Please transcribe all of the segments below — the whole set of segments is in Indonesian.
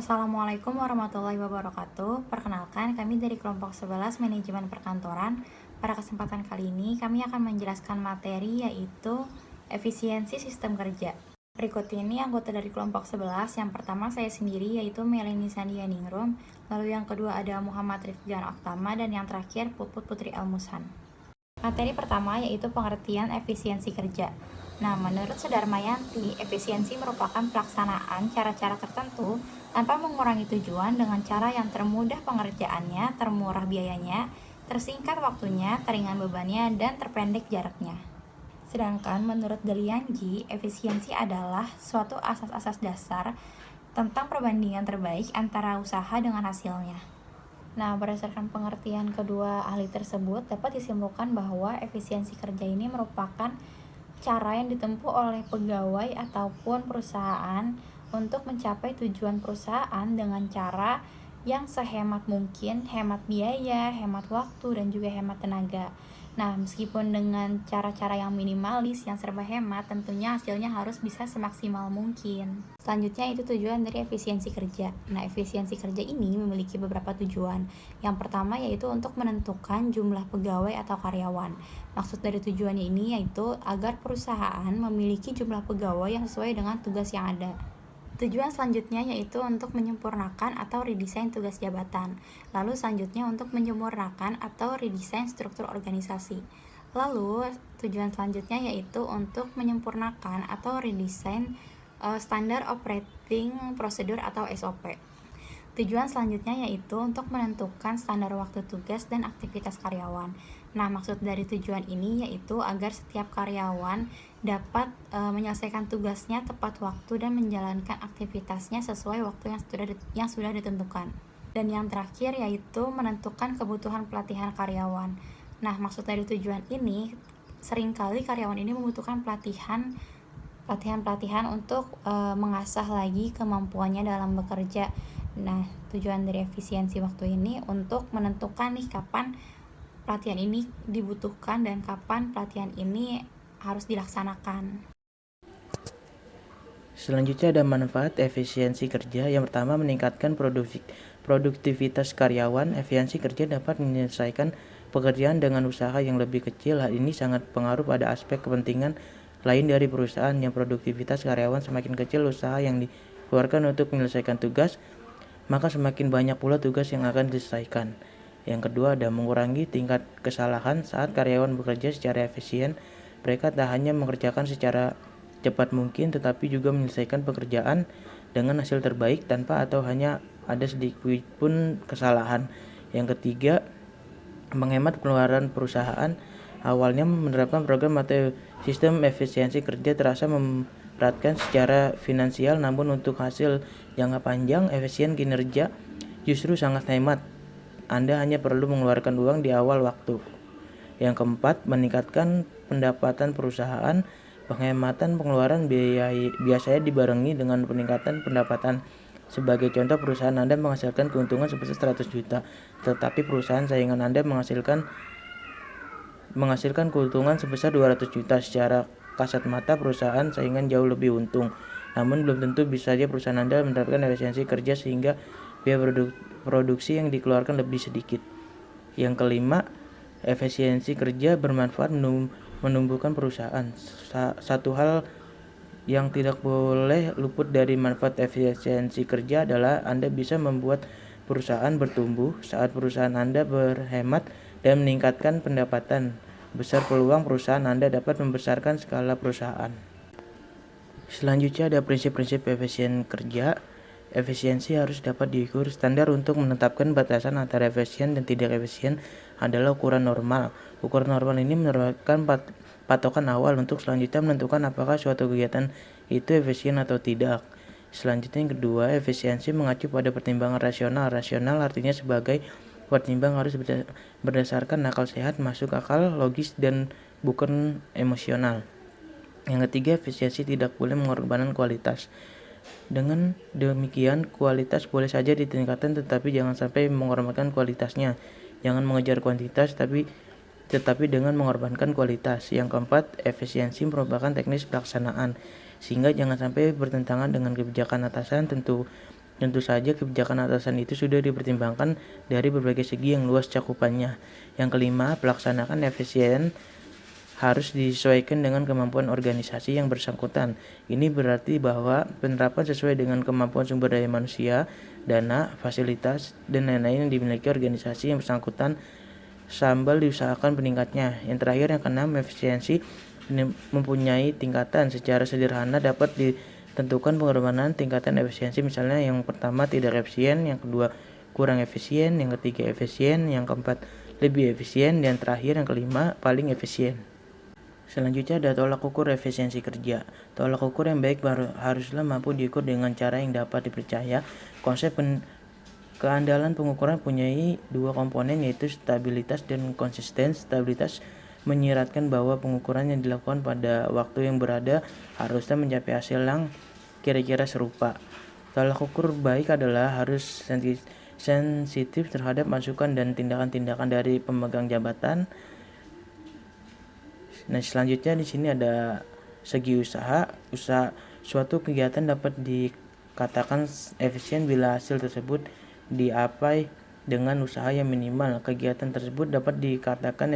Assalamualaikum warahmatullahi wabarakatuh. Perkenalkan, kami dari kelompok 11 Manajemen Perkantoran. Pada kesempatan kali ini, kami akan menjelaskan materi yaitu efisiensi sistem kerja. Berikut ini anggota dari kelompok 11. Yang pertama saya sendiri yaitu Melanie Sandianingrum, lalu yang kedua ada Muhammad Rifgan Oktama, dan yang terakhir Puput Putri Almusan. Materi pertama yaitu pengertian efisiensi kerja. Nah, menurut Sudarmayanti, efisiensi merupakan pelaksanaan cara-cara tertentu tanpa mengurangi tujuan dengan cara yang termudah pengerjaannya, termurah biayanya, tersingkat waktunya, teringan bebannya, dan terpendek jaraknya. Sedangkan menurut Delianji, efisiensi adalah suatu asas-asas dasar tentang perbandingan terbaik antara usaha dengan hasilnya. Nah, berdasarkan pengertian kedua ahli tersebut, dapat disimpulkan bahwa efisiensi kerja ini merupakan cara yang ditempuh oleh pegawai ataupun perusahaan untuk mencapai tujuan perusahaan dengan cara yang sehemat mungkin, hemat biaya, hemat waktu, dan juga hemat tenaga. Nah, meskipun dengan cara-cara yang minimalis, yang serba hemat, tentunya hasilnya harus bisa semaksimal mungkin. Selanjutnya itu tujuan dari efisiensi kerja. Nah, efisiensi kerja ini memiliki beberapa tujuan. Yang pertama yaitu untuk menentukan jumlah pegawai atau karyawan. Maksud dari tujuannya ini yaitu agar perusahaan memiliki jumlah pegawai yang sesuai dengan tugas yang ada. Tujuan selanjutnya yaitu untuk menyempurnakan atau redesain tugas jabatan. Lalu selanjutnya untuk menyempurnakan atau redesain struktur organisasi. Lalu tujuan selanjutnya yaitu untuk menyempurnakan atau redesain standar operating procedure atau SOP. Tujuan selanjutnya yaitu untuk menentukan standar waktu tugas dan aktivitas karyawan. Nah, maksud dari tujuan ini yaitu agar setiap karyawan dapat menyelesaikan tugasnya tepat waktu dan menjalankan aktivitasnya sesuai waktu yang sudah ditentukan. Dan yang terakhir yaitu menentukan kebutuhan pelatihan karyawan. Nah, maksud dari tujuan ini, seringkali karyawan ini membutuhkan pelatihan untuk mengasah lagi kemampuannya dalam bekerja. Nah, tujuan dari efisiensi waktu ini untuk menentukan nih kapan pelatihan ini dibutuhkan dan kapan pelatihan ini harus dilaksanakan. Selanjutnya ada manfaat efisiensi kerja. Yang pertama, meningkatkan produktivitas karyawan. Efisiensi kerja dapat menyelesaikan pekerjaan dengan usaha yang lebih kecil. Hal ini sangat pengaruh pada aspek kepentingan lain dari perusahaan. Yang produktivitas karyawan semakin kecil usaha yang dikeluarkan untuk menyelesaikan tugas, maka semakin banyak pula tugas yang akan diselesaikan. Yang kedua, ada mengurangi tingkat kesalahan. Saat karyawan bekerja secara efisien, mereka tak hanya mengerjakan secara cepat mungkin, tetapi juga menyelesaikan pekerjaan dengan hasil terbaik tanpa atau hanya ada sedikit pun kesalahan. Yang ketiga, menghemat pengeluaran perusahaan. Awalnya menerapkan program atau sistem efisiensi kerja terasa memberatkan secara finansial, namun untuk hasil jangka panjang, efisien kinerja justru sangat hemat. Anda hanya perlu mengeluarkan uang di awal waktu. Yang keempat, meningkatkan pendapatan perusahaan. Penghematan pengeluaran biasanya dibarengi dengan peningkatan pendapatan. Sebagai contoh, perusahaan Anda menghasilkan keuntungan sebesar 100 juta, tetapi perusahaan saingan Anda menghasilkan keuntungan sebesar 200 juta. Secara kasat mata, perusahaan saingan jauh lebih untung. Namun belum tentu, bisa saja perusahaan Anda menerapkan efisiensi kerja sehingga biaya produksi yang dikeluarkan lebih sedikit. Yang kelima, efisiensi kerja bermanfaat menumbuhkan perusahaan. Satu hal yang tidak boleh luput dari manfaat efisiensi kerja adalah Anda bisa membuat perusahaan bertumbuh. Saat perusahaan Anda berhemat dan meningkatkan pendapatan, besar peluang perusahaan Anda dapat membesarkan skala perusahaan. Selanjutnya ada prinsip-prinsip efisien kerja. Efisiensi harus dapat diukur. Standar untuk menetapkan batasan antara efisien dan tidak efisien adalah ukuran normal. Ukuran normal ini merupakan patokan awal untuk selanjutnya menentukan apakah suatu kegiatan itu efisien atau tidak. Selanjutnya yang kedua, efisiensi mengacu pada pertimbangan rasional. Rasional artinya sebagai pertimbangan harus berdasarkan akal sehat, masuk akal, logis, dan bukan emosional. Yang ketiga, efisiensi tidak boleh mengorbankan kualitas. Dengan demikian, kualitas boleh saja ditingkatkan, tetapi jangan sampai mengorbankan kualitasnya. Jangan mengejar kuantitas, tetapi dengan mengorbankan kualitas. Yang keempat, efisiensi merupakan teknis pelaksanaan, sehingga jangan sampai bertentangan dengan kebijakan atasan. Tentu saja kebijakan atasan itu sudah dipertimbangkan dari berbagai segi yang luas cakupannya. Yang kelima, pelaksanaan efisien harus disesuaikan dengan kemampuan organisasi yang bersangkutan. Ini berarti bahwa penerapan sesuai dengan kemampuan sumber daya manusia, dana, fasilitas, dan lain-lain yang dimiliki organisasi yang bersangkutan sambil diusahakan peningkatnya. Yang terakhir, yang keenam, efisiensi mempunyai tingkatan. Secara sederhana dapat ditentukan pengorbanan tingkatan efisiensi, misalnya yang pertama tidak efisien, yang kedua kurang efisien, yang ketiga efisien, yang keempat lebih efisien, dan terakhir yang kelima paling efisien. Selanjutnya ada tolak ukur efisiensi kerja. Tolak ukur yang baik haruslah mampu diukur dengan cara yang dapat dipercaya. Konsep keandalan pengukuran punyai dua komponen, yaitu stabilitas dan konsisten. Stabilitas menyiratkan bahwa pengukuran yang dilakukan pada waktu yang berada harusnya mencapai hasil yang kira-kira serupa. Tolak ukur baik adalah harus sensitif terhadap masukan dan tindakan-tindakan dari pemegang jabatan. Nah, selanjutnya di sini ada segi usaha. Suatu kegiatan dapat dikatakan efisien bila hasil tersebut diapai dengan usaha yang minimal. Kegiatan tersebut dapat dikatakan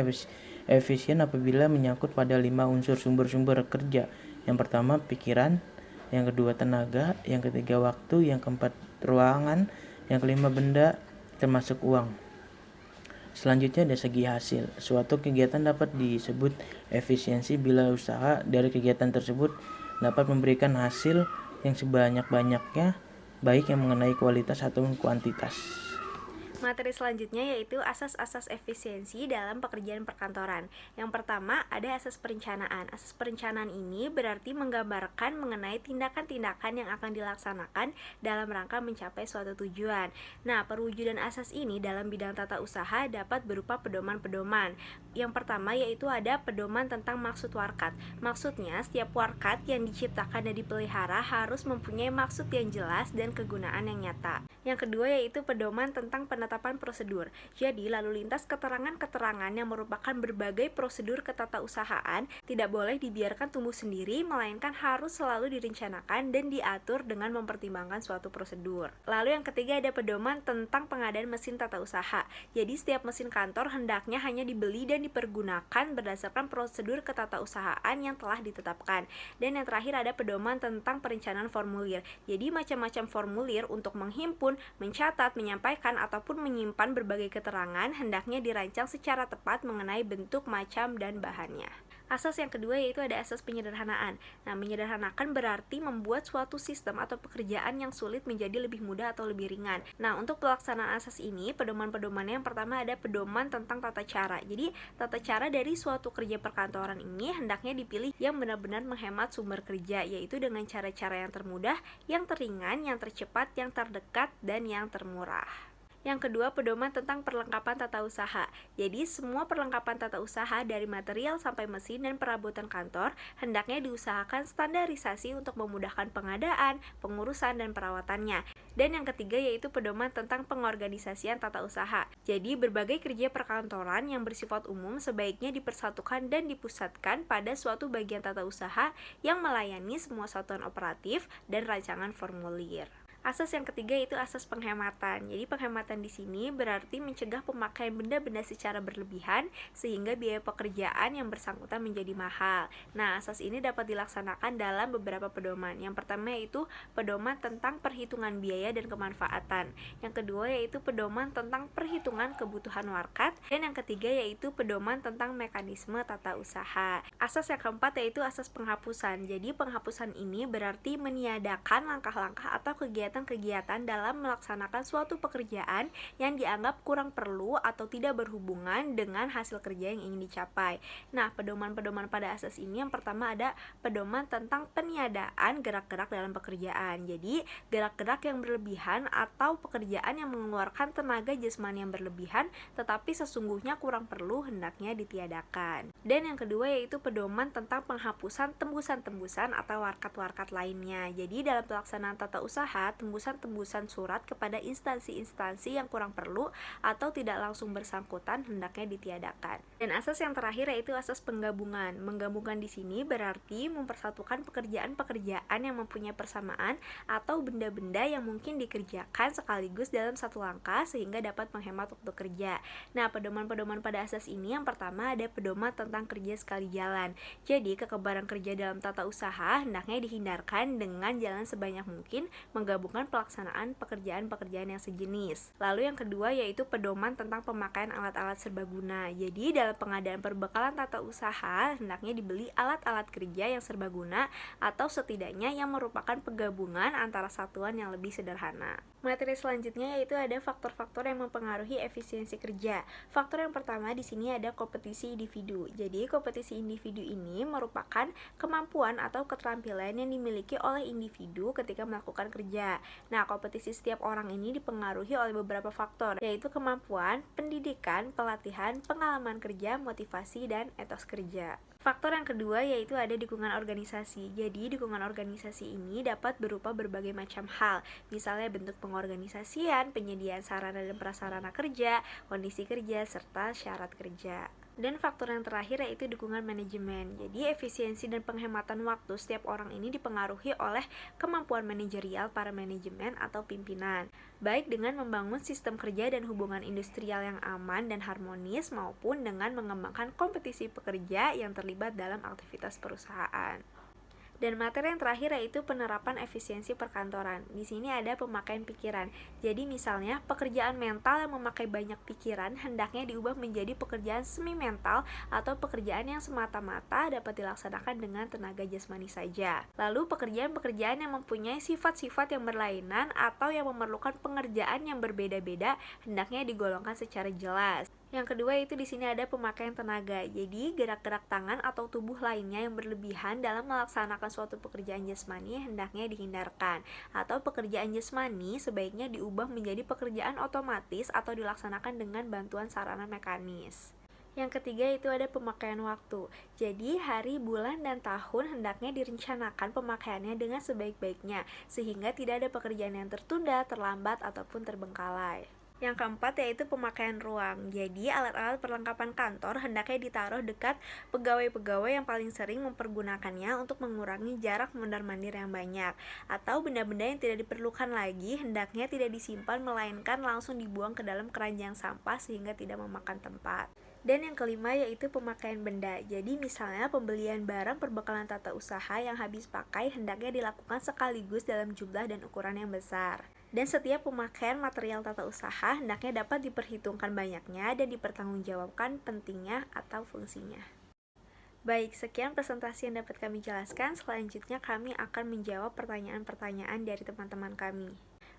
efisien apabila menyangkut pada 5 unsur sumber kerja. Yang pertama pikiran, yang kedua tenaga, yang ketiga waktu, yang keempat ruangan, yang kelima benda termasuk uang. Selanjutnya ada segi hasil. Suatu kegiatan dapat disebut efisiensi bila usaha dari kegiatan tersebut dapat memberikan hasil yang sebanyak-banyaknya, baik yang mengenai kualitas ataupun kuantitas. Materi selanjutnya yaitu asas-asas efisiensi dalam pekerjaan perkantoran. Yang pertama ada asas perencanaan. Asas perencanaan ini berarti menggambarkan mengenai tindakan-tindakan yang akan dilaksanakan dalam rangka mencapai suatu tujuan. Nah, perwujudan asas ini dalam bidang tata usaha dapat berupa pedoman-pedoman. Yang pertama yaitu ada pedoman tentang maksud warkat. Maksudnya, setiap warkat yang diciptakan dan dipelihara harus mempunyai maksud yang jelas dan kegunaan yang nyata. Yang kedua yaitu pedoman tentang penetapan prosedur. Jadi, lalu lintas keterangan-keterangan yang merupakan berbagai prosedur ketatausahaan tidak boleh dibiarkan tumbuh sendiri, melainkan harus selalu direncanakan dan diatur dengan mempertimbangkan suatu prosedur. Lalu yang ketiga ada pedoman tentang pengadaan mesin tata usaha. Jadi, setiap mesin kantor hendaknya hanya dibeli dan dipergunakan berdasarkan prosedur ketatausahaan yang telah ditetapkan. Dan yang terakhir ada pedoman tentang perencanaan formulir. Jadi, macam-macam formulir untuk menghimpun, mencatat, menyampaikan, ataupun menyimpan berbagai keterangan hendaknya dirancang secara tepat mengenai bentuk, macam, dan bahannya. Asas yang kedua yaitu ada asas penyederhanaan. Nah, menyederhanakan berarti membuat suatu sistem atau pekerjaan yang sulit menjadi lebih mudah atau lebih ringan. Nah, untuk pelaksanaan asas ini, pedoman-pedomannya yang pertama ada pedoman tentang tata cara. Jadi, tata cara dari suatu kerja perkantoran ini hendaknya dipilih yang benar-benar menghemat sumber kerja, yaitu dengan cara-cara yang termudah, yang teringan, yang tercepat, yang terdekat, dan yang termurah. Yang kedua, pedoman tentang perlengkapan tata usaha. Jadi, semua perlengkapan tata usaha dari material sampai mesin dan perabotan kantor hendaknya diusahakan standarisasi untuk memudahkan pengadaan, pengurusan, dan perawatannya. Dan yang ketiga yaitu pedoman tentang pengorganisasian tata usaha. Jadi, berbagai kerja perkantoran yang bersifat umum sebaiknya dipersatukan dan dipusatkan pada suatu bagian tata usaha yang melayani semua satuan operatif dan rancangan formulir. Asas yang ketiga yaitu asas penghematan. Jadi penghematan di sini berarti mencegah pemakaian benda-benda secara berlebihan sehingga biaya pekerjaan yang bersangkutan menjadi mahal. Nah, asas ini dapat dilaksanakan dalam beberapa pedoman. Yang pertama yaitu pedoman tentang perhitungan biaya dan kemanfaatan. Yang kedua yaitu pedoman tentang perhitungan kebutuhan warkat. Dan yang ketiga yaitu pedoman tentang mekanisme tata usaha. Asas yang keempat yaitu asas penghapusan. Jadi penghapusan ini berarti meniadakan langkah-langkah atau kegiatan dalam melaksanakan suatu pekerjaan yang dianggap kurang perlu atau tidak berhubungan dengan hasil kerja yang ingin dicapai. Nah, pedoman-pedoman pada asas ini yang pertama ada pedoman tentang peniadaan gerak-gerak dalam pekerjaan. Jadi, gerak-gerak yang berlebihan atau pekerjaan yang mengeluarkan tenaga jasmani yang berlebihan tetapi sesungguhnya kurang perlu hendaknya ditiadakan. Dan yang kedua yaitu pedoman tentang penghapusan tembusan-tembusan atau warkat-warkat lainnya. Jadi, dalam pelaksanaan tata usaha tembusan-tembusan surat kepada instansi-instansi yang kurang perlu atau tidak langsung bersangkutan hendaknya ditiadakan. Dan asas yang terakhir yaitu asas penggabungan. Menggabungkan di sini berarti mempersatukan pekerjaan-pekerjaan yang mempunyai persamaan atau benda-benda yang mungkin dikerjakan sekaligus dalam satu langkah sehingga dapat menghemat waktu kerja. Nah, pedoman-pedoman pada asas ini yang pertama ada pedoman tentang kerja sekali jalan. Jadi, kekebalan kerja dalam tata usaha hendaknya dihindarkan dengan jalan sebanyak mungkin menggabungkan pelaksanaan pekerjaan-pekerjaan yang sejenis. Lalu yang kedua yaitu pedoman tentang pemakaian alat-alat serbaguna. Jadi, dalam pengadaan perbekalan tata usaha hendaknya dibeli alat-alat kerja yang serbaguna atau setidaknya yang merupakan penggabungan antara satuan yang lebih sederhana. Materi selanjutnya yaitu ada faktor-faktor yang mempengaruhi efisiensi kerja. Faktor yang pertama di sini ada kompetisi individu. Jadi, kompetisi individu ini merupakan kemampuan atau keterampilan yang dimiliki oleh individu ketika melakukan kerja. Nah, kompetisi setiap orang ini dipengaruhi oleh beberapa faktor, yaitu kemampuan, pendidikan, pelatihan, pengalaman kerja, motivasi, dan etos kerja. Faktor yang kedua yaitu ada dukungan organisasi. Jadi, dukungan organisasi ini dapat berupa berbagai macam hal, misalnya bentuk pengorganisasian, penyediaan sarana dan prasarana kerja, kondisi kerja, serta syarat kerja. Dan faktor yang terakhir yaitu dukungan manajemen. Jadi, efisiensi dan penghematan waktu setiap orang ini dipengaruhi oleh kemampuan manajerial para manajemen atau pimpinan, baik dengan membangun sistem kerja dan hubungan industrial yang aman dan harmonis maupun dengan mengembangkan kompetisi pekerja yang terlibat dalam aktivitas perusahaan. Dan materi yang terakhir yaitu penerapan efisiensi perkantoran. Di sini ada pemakaian pikiran. Jadi misalnya pekerjaan mental yang memakai banyak pikiran hendaknya diubah menjadi pekerjaan semi mental atau pekerjaan yang semata-mata dapat dilaksanakan dengan tenaga jasmani saja. Lalu pekerjaan-pekerjaan yang mempunyai sifat-sifat yang berlainan atau yang memerlukan pengerjaan yang berbeda-beda hendaknya digolongkan secara jelas. Yang kedua itu di sini ada pemakaian tenaga. Jadi gerak-gerak tangan atau tubuh lainnya yang berlebihan dalam melaksanakan suatu pekerjaan jasmani hendaknya dihindarkan. Atau pekerjaan jasmani sebaiknya diubah menjadi pekerjaan otomatis atau dilaksanakan dengan bantuan sarana mekanis. Yang ketiga itu ada pemakaian waktu. Jadi hari, bulan, dan tahun hendaknya direncanakan pemakaiannya dengan sebaik-baiknya sehingga tidak ada pekerjaan yang tertunda, terlambat, ataupun terbengkalai. Yang keempat yaitu pemakaian ruang. Jadi alat-alat perlengkapan kantor hendaknya ditaruh dekat pegawai-pegawai yang paling sering mempergunakannya untuk mengurangi jarak mondar-mandir yang banyak. Atau benda-benda yang tidak diperlukan lagi hendaknya tidak disimpan melainkan langsung dibuang ke dalam keranjang sampah sehingga tidak memakan tempat. Dan yang kelima yaitu pemakaian benda. Jadi misalnya pembelian barang perbekalan tata usaha yang habis pakai hendaknya dilakukan sekaligus dalam jumlah dan ukuran yang besar. Dan setiap pemakaian material tata usaha hendaknya dapat diperhitungkan banyaknya dan dipertanggungjawabkan pentingnya atau fungsinya. Baik, sekian presentasi yang dapat kami jelaskan. Selanjutnya kami akan menjawab pertanyaan-pertanyaan dari teman-teman kami.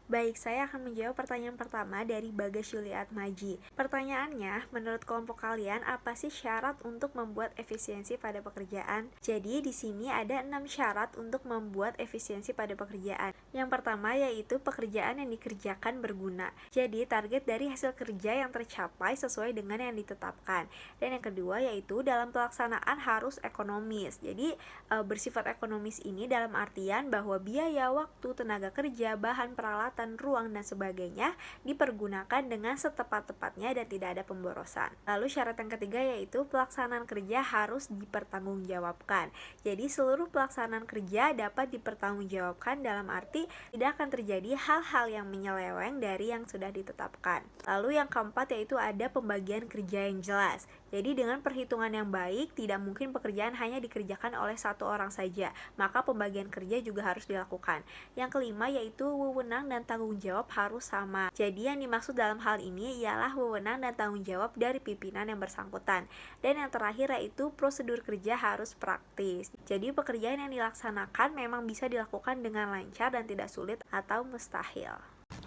Baik, saya akan menjawab pertanyaan pertama dari Bagas Yuliat Maji. Pertanyaannya, menurut kelompok kalian, apa sih syarat untuk membuat efisiensi pada pekerjaan? Jadi, di sini ada 6 syarat untuk membuat efisiensi pada pekerjaan. Yang pertama yaitu pekerjaan yang dikerjakan berguna. Jadi, target dari hasil kerja yang tercapai sesuai dengan yang ditetapkan. Dan yang kedua yaitu dalam pelaksanaan harus ekonomis. Jadi, bersifat ekonomis ini dalam artian bahwa biaya, waktu, tenaga kerja, bahan, peralatan, ruang, dan sebagainya dipergunakan dengan setepat-tepatnya dan tidak ada pemborosan. Lalu syarat yang ketiga yaitu pelaksanaan kerja harus dipertanggungjawabkan. Jadi seluruh pelaksanaan kerja dapat dipertanggungjawabkan dalam arti tidak akan terjadi hal-hal yang menyeleweng dari yang sudah ditetapkan. Lalu yang keempat yaitu ada pembagian kerja yang jelas. Jadi dengan perhitungan yang baik, tidak mungkin pekerjaan hanya dikerjakan oleh satu orang saja, maka pembagian kerja juga harus dilakukan. Yang kelima yaitu wewenang dan tanggung jawab harus sama. Jadi yang dimaksud dalam hal ini ialah wewenang dan tanggung jawab dari pimpinan yang bersangkutan. Dan yang terakhir yaitu prosedur kerja harus praktis. Jadi pekerjaan yang dilaksanakan memang bisa dilakukan dengan lancar dan tidak sulit atau mustahil.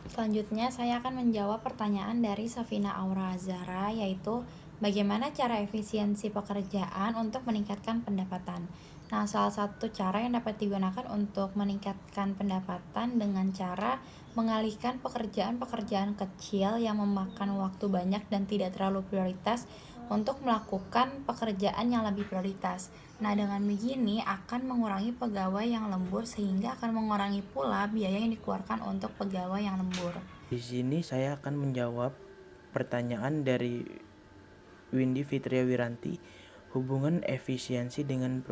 Selanjutnya saya akan menjawab pertanyaan dari Safina Aura Azara, yaitu bagaimana cara efisiensi pekerjaan untuk meningkatkan pendapatan. Nah, salah satu cara yang dapat digunakan untuk meningkatkan pendapatan dengan cara mengalihkan pekerjaan-pekerjaan kecil yang memakan waktu banyak dan tidak terlalu prioritas untuk melakukan pekerjaan yang lebih prioritas. Nah, dengan begini akan mengurangi pegawai yang lembur sehingga akan mengurangi pula biaya yang dikeluarkan untuk pegawai yang lembur. Di sini saya akan menjawab pertanyaan dari Windy Fitria Wiranti, hubungan efisiensi dengan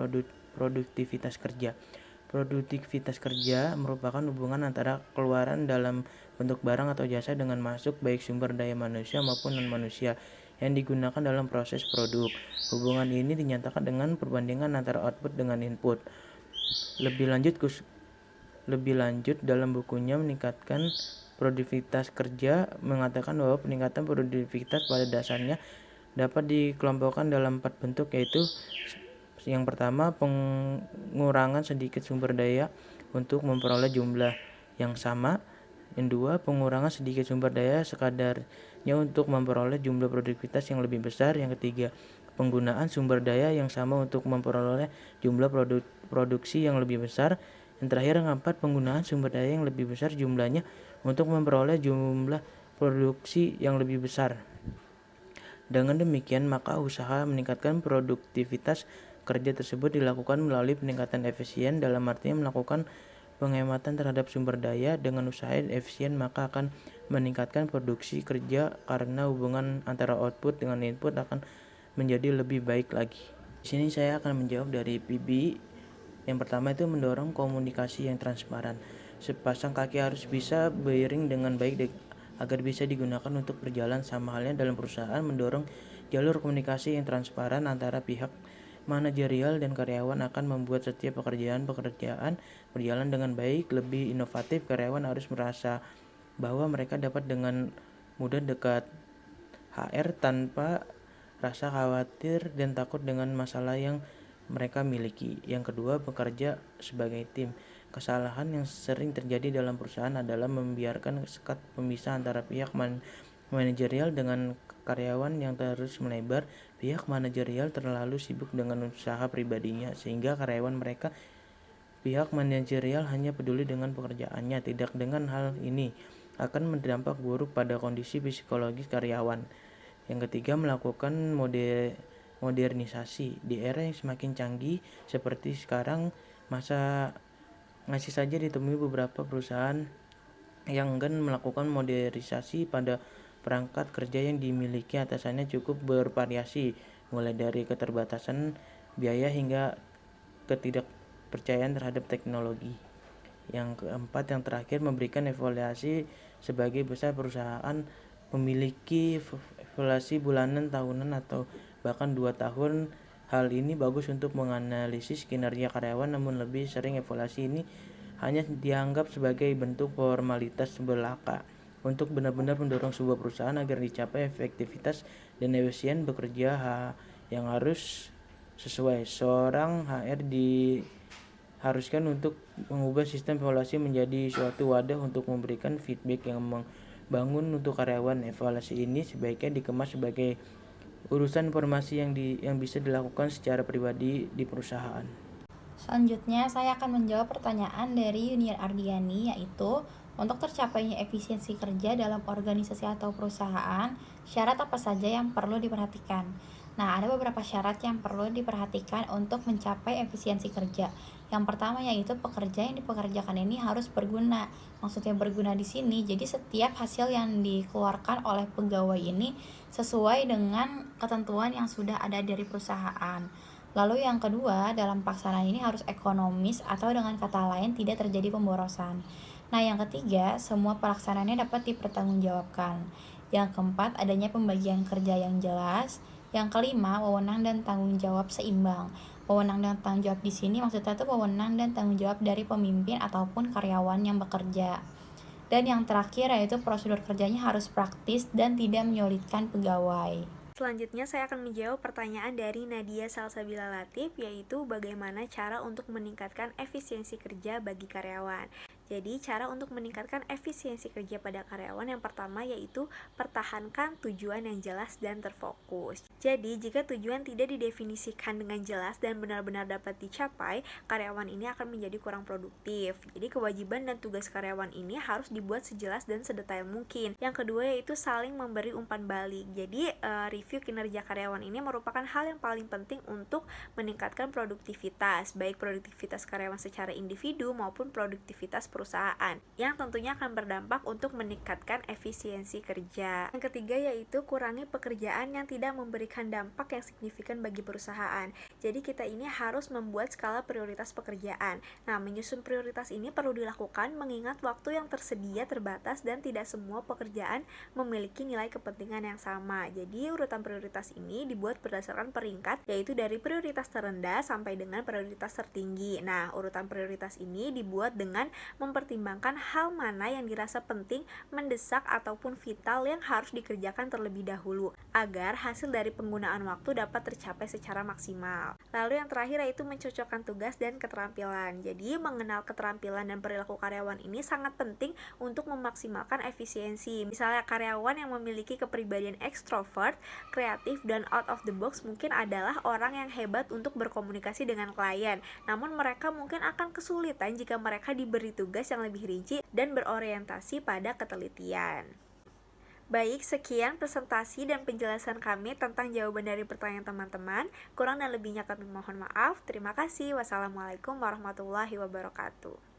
produktivitas kerja. Produktivitas kerja merupakan hubungan antara keluaran dalam bentuk barang atau jasa dengan masuk baik sumber daya manusia maupun non-manusia yang digunakan dalam proses produk. Hubungan ini dinyatakan dengan perbandingan antara output dengan input. Lebih lanjut dalam bukunya meningkatkan produktivitas kerja mengatakan bahwa peningkatan produktivitas pada dasarnya dapat dikelompokkan dalam 4 bentuk, yaitu yang pertama, pengurangan sedikit sumber daya untuk memperoleh jumlah yang sama. Yang kedua, pengurangan sedikit sumber daya sekadarnya untuk memperoleh jumlah produktivitas yang lebih besar. Yang ketiga, penggunaan sumber daya yang sama untuk memperoleh jumlah produksi yang lebih besar. Yang terakhir, yang keempat, penggunaan sumber daya yang lebih besar jumlahnya untuk memperoleh jumlah produksi yang lebih besar. Dengan demikian, maka usaha meningkatkan produktivitas kerja tersebut dilakukan melalui peningkatan efisien, dalam artinya melakukan penghematan terhadap sumber daya. Dengan usaha efisien maka akan meningkatkan produksi kerja karena hubungan antara output dengan input akan menjadi lebih baik lagi. Di sini saya akan menjawab dari PB. Yang pertama itu mendorong komunikasi yang transparan. Sepasang kaki harus bisa beriring dengan baik agar bisa digunakan untuk berjalan. Sama halnya dalam perusahaan, mendorong jalur komunikasi yang transparan antara pihak manajerial dan karyawan akan membuat setiap pekerjaan berjalan dengan baik. Lebih inovatif, karyawan harus merasa bahwa mereka dapat dengan mudah dekat HR tanpa rasa khawatir dan takut dengan masalah yang mereka miliki. Yang kedua, bekerja sebagai tim. Kesalahan yang sering terjadi dalam perusahaan adalah membiarkan sekat pemisah antara pihak manajerial dengan karyawan yang terus melebar. Pihak manajerial terlalu sibuk dengan usaha pribadinya sehingga pihak manajerial hanya peduli dengan pekerjaannya. Tidak dengan hal ini akan berdampak buruk pada kondisi psikologis karyawan. Yang ketiga, melakukan modernisasi. Di era yang semakin canggih seperti sekarang, masih saja ditemui beberapa perusahaan yang enggan melakukan modernisasi pada perangkat kerja yang dimiliki atasannya cukup bervariasi, mulai dari keterbatasan biaya hingga ketidakpercayaan terhadap teknologi. Yang keempat, yang terakhir, memberikan evaluasi. Sebagai besar perusahaan memiliki evaluasi bulanan, tahunan, atau bahkan 2 tahun. Hal ini bagus untuk menganalisis kinerja karyawan, namun lebih sering evaluasi ini hanya dianggap sebagai bentuk formalitas belaka. Untuk benar-benar mendorong sebuah perusahaan agar dicapai efektivitas dan efisien bekerja yang harus sesuai, seorang HR diharuskan untuk mengubah sistem evaluasi menjadi suatu wadah untuk memberikan feedback yang membangun untuk karyawan. Evaluasi ini sebaiknya dikemas sebagai urusan informasi yang bisa dilakukan secara pribadi di perusahaan. Selanjutnya, saya akan menjawab pertanyaan dari Yuniar Ardiani, yaitu untuk tercapainya efisiensi kerja dalam organisasi atau perusahaan, syarat apa saja yang perlu diperhatikan? Nah, ada beberapa syarat yang perlu diperhatikan untuk mencapai efisiensi kerja. Yang pertama yaitu pekerja yang dipekerjakan ini harus berguna. Maksudnya berguna di sini, jadi setiap hasil yang dikeluarkan oleh pegawai ini sesuai dengan ketentuan yang sudah ada dari perusahaan. Lalu yang kedua, dalam pelaksanaan ini harus ekonomis atau dengan kata lain tidak terjadi pemborosan. Nah, yang ketiga, semua pelaksanaannya dapat dipertanggungjawabkan. Yang keempat, adanya pembagian kerja yang jelas. Yang kelima, wewenang dan tanggung jawab seimbang. Wewenang dan tanggung jawab di sini maksudnya itu wewenang dan tanggung jawab dari pemimpin ataupun karyawan yang bekerja. Dan yang terakhir yaitu prosedur kerjanya harus praktis dan tidak menyulitkan pegawai. Selanjutnya saya akan menjawab pertanyaan dari Nadia Salsabila Latif, yaitu bagaimana cara untuk meningkatkan efisiensi kerja bagi karyawan. Jadi cara untuk meningkatkan efisiensi kerja pada karyawan yang pertama yaitu pertahankan tujuan yang jelas dan terfokus. Jadi jika tujuan tidak didefinisikan dengan jelas dan benar-benar dapat dicapai, karyawan ini akan menjadi kurang produktif. Jadi kewajiban dan tugas karyawan ini harus dibuat sejelas dan sedetail mungkin. Yang kedua yaitu saling memberi umpan balik. Jadi review kinerja karyawan ini merupakan hal yang paling penting untuk meningkatkan produktivitas, baik produktivitas karyawan secara individu maupun produktivitas perusahaan, yang tentunya akan berdampak untuk meningkatkan efisiensi kerja. Yang ketiga yaitu kurangi pekerjaan yang tidak memberikan dampak yang signifikan bagi perusahaan. Jadi kita ini harus membuat skala prioritas pekerjaan. Nah, menyusun prioritas ini perlu dilakukan mengingat waktu yang tersedia terbatas dan tidak semua pekerjaan memiliki nilai kepentingan yang sama. Jadi urutan prioritas ini dibuat berdasarkan peringkat, yaitu dari prioritas terendah sampai dengan prioritas tertinggi. Nah, urutan prioritas ini dibuat dengan mempertimbangkan hal mana yang dirasa penting, mendesak ataupun vital yang harus dikerjakan terlebih dahulu agar hasil dari penggunaan waktu dapat tercapai secara maksimal. Lalu yang terakhir yaitu mencocokkan tugas dan keterampilan. Jadi mengenal keterampilan dan perilaku karyawan ini sangat penting untuk memaksimalkan efisiensi. Misalnya karyawan yang memiliki kepribadian ekstrovert, kreatif, dan out of the box mungkin adalah orang yang hebat untuk berkomunikasi dengan klien. Namun mereka mungkin akan kesulitan jika mereka diberi tugas yang lebih rinci dan berorientasi pada ketelitian. Baik, sekian presentasi dan penjelasan kami tentang jawaban dari pertanyaan teman-teman. Kurang dan lebihnya kami mohon maaf. Terima kasih. Wassalamualaikum warahmatullahi wabarakatuh.